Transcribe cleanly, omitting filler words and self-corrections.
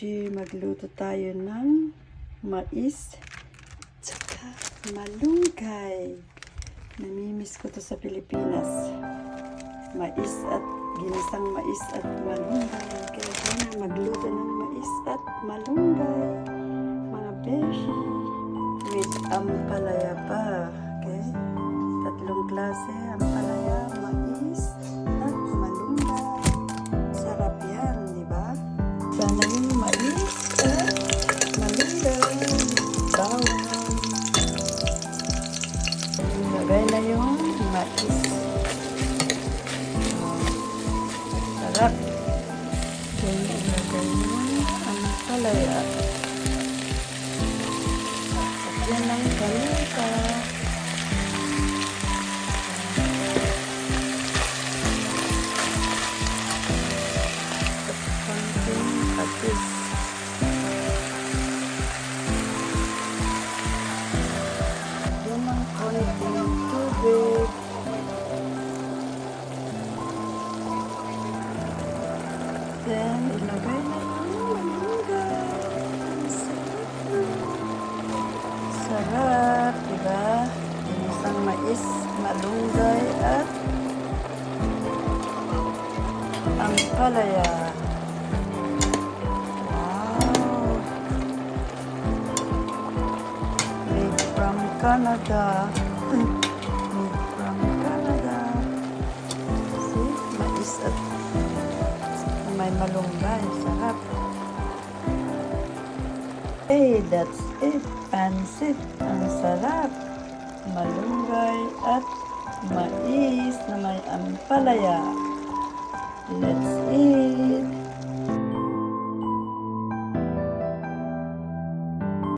beshi, magluto tayo ng mais tsaka malunggay. Namimiss ko to sa Pilipinas. Mais at ginisang mais at malunggay. Kaya sana magluto ng mais at malunggay. Mga beshi, with ampalaya pa. Okay? Tatlong klase, ampalaya, mais at malunggay. Sarap yan, di ba? Sana yung mais at malunggay. Bawang. Ilagay na yung mais. Sarap. Then, ilagay mo ang palaya. Sakyan ng kalita. Konting patis. Sakyan ng konting tubig. Then, ilagay na yung malunggay. Sarap, diba? Ginisang mais, malunggay, at ampalaya. Wow! Made from Canada. Made from Canada. See? Mais at may malunggay. Sarap. Hey, that's it. Pansit. Ang sarap. Malunggay at mais na may ampalaya. Let's eat.